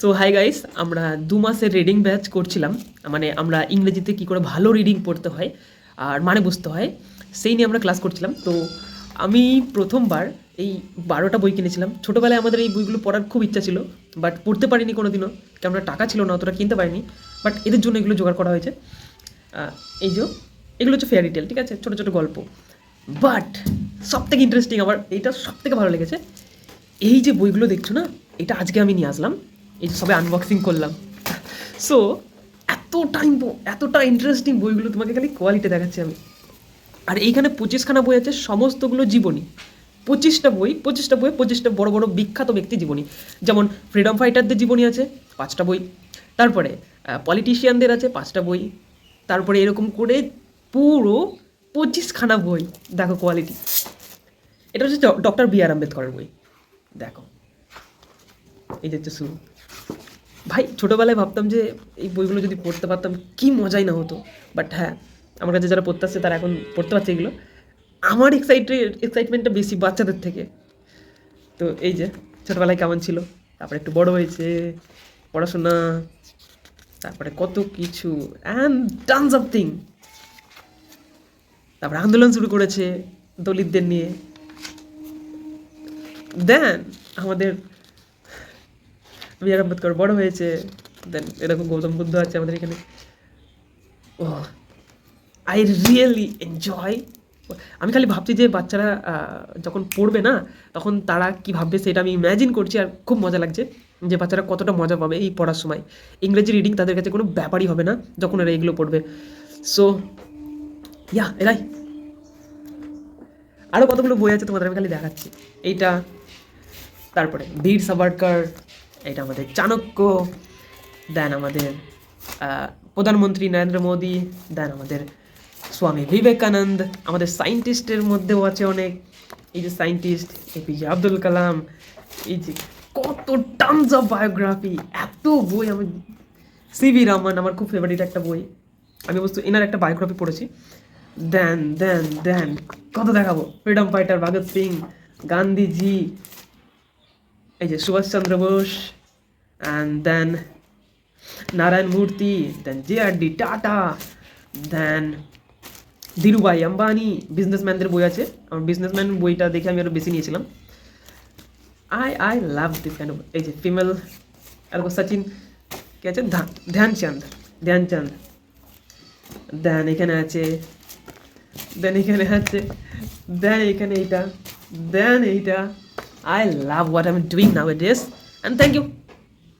So hi guys, আমরা 2 মাসের reading batch করছিলাম। মানে আমরা ইংরেজিতে কী করে ভালো রিডিং পড়তে হয় আর মানে বুঝতে হয় সেই নিয়ে আমরা ক্লাস করছিলাম। তো আমি প্রথমবার এই 12টা বই কিনেছিলাম। ছোটোবেলায় আমাদের এই বইগুলো পড়ার খুব ইচ্ছা ছিল, বাট পড়তে পারিনি কোনো দিনও, কেননা টাকা ছিল না, অতটা কিনতে পারিনি। বাট এদের জন্য এগুলো জোগাড় করা হয়েছে। এই যে এগুলো হচ্ছে ফেয়ারি টেল, ঠিক আছে, ছোটো ছোটো গল্প। বাট সবথেকে ইন্টারেস্টিং, আমার এইটা সবথেকে ভালো লেগেছে। এই যে বইগুলো দেখছো না, এটা আজকে আমি নিয়ে আসলাম, এই যে সবে আনবক্সিং করলাম। সো এতটা ইন্টারেস্টিং বইগুলো, তোমাকে খালি কোয়ালিটি দেখাচ্ছি আমি। আর এইখানে 25খানা বই আছে, সমস্তগুলো জীবনী। 25টা বই 25টা বড় বড় বিখ্যাত ব্যক্তি জীবনী। যেমন ফ্রিডম ফাইটারদের জীবনী আছে 5টা বই, তারপরে পলিটিশিয়ানদের আছে 5টা বই, তারপরে এরকম করে পুরো 25খানা বই। দেখো কোয়ালিটি। এটা হচ্ছে ডক্টর বি.আর. আম্বেদকরের বই। দেখো, এই যে হচ্ছে শুরু। ভাই ছোটোবেলায় ভাবতাম যে এই বইগুলো যদি পড়তে পারতাম কী মজাই না হতো। বাট হ্যাঁ, আমার কাছে যারা পড়তে আসছে তারা এখন পড়তে পারছে এগুলো। আমার এক্সাইটমেন্টটা বেশি বাচ্চাদের থেকে। তো এই যে ছোটোবেলায় কেমন ছিল, তারপরে একটু বড় হয়েছে, পড়াশোনা, তারপরে কত কিছু অ্যান্ড টানস অফ থিং। তারপরে আন্দোলন শুরু করেছে দলিতদের নিয়ে। দেন আমাদের বি.আর. আম্বেদকর বড় হয়েছে। দেন এরকম গৌতম বুদ্ধ আছে আমাদের এখানে। ও, আই রিয়েলি এনজয়। আমি খালি ভাবছি যে বাচ্চারা যখন পড়বে না, তখন তারা কী ভাববে সেটা আমি ইম্যাজিন করছি। আর খুব মজা লাগছে যে বাচ্চারা কতটা মজা পাবে এই পড়ার সময়। ইংরেজি রিডিং তাদের কাছে কোনো ব্যাপারই হবে না যখন এরা এগুলো পড়বে। সো এরাই আরও কতগুলো বই আছে তোমাদের আমি খালি দেখাচ্ছি। এইটা, তারপরে বীর সাভারকর, এটা আমাদের চাণক্য, দেন আমাদের প্রধানমন্ত্রী নরেন্দ্র মোদী, দেন আমাদের স্বামী বিবেকানন্দ, আমাদের সায়েন্টিস্টের মধ্যেও আছে অনেক। এই যে সায়েন্টিস্ট এপিজে আব্দুল কালাম, এই যে কত টানস অফ বায়োগ্রাফি, এত বই। আমি সিভি রহমান আমার খুব ফেভারিট একটা বই, আমি অবশ্য এনার একটা বায়োগ্রাফি পড়েছি। দেন দেন দেন কত দেখাবো, ফ্রিডম ফাইটার ভগৎ সিং, গান্ধীজি, এই যে সুভাষচন্দ্র বোস, অ্যান্ড দেন নারায়ণ মূর্তি, দেন জে.আর.ডি. টাটা, দেন ধীরুভাই আম্বানি। বিজনেসম্যানদের বই আছে, আমার বিজনেসম্যান বইটা দেখে আমি আরও বেশি নিয়েছিলাম। I love this kind of. এই যে ফিমেল, আর সচিন কে আছে, ধ্যানচাঁদ। দেন এখানে আছে, দেন এখানে এইটা, দেন এইটা। I love what I am doing nowadays, and thank you.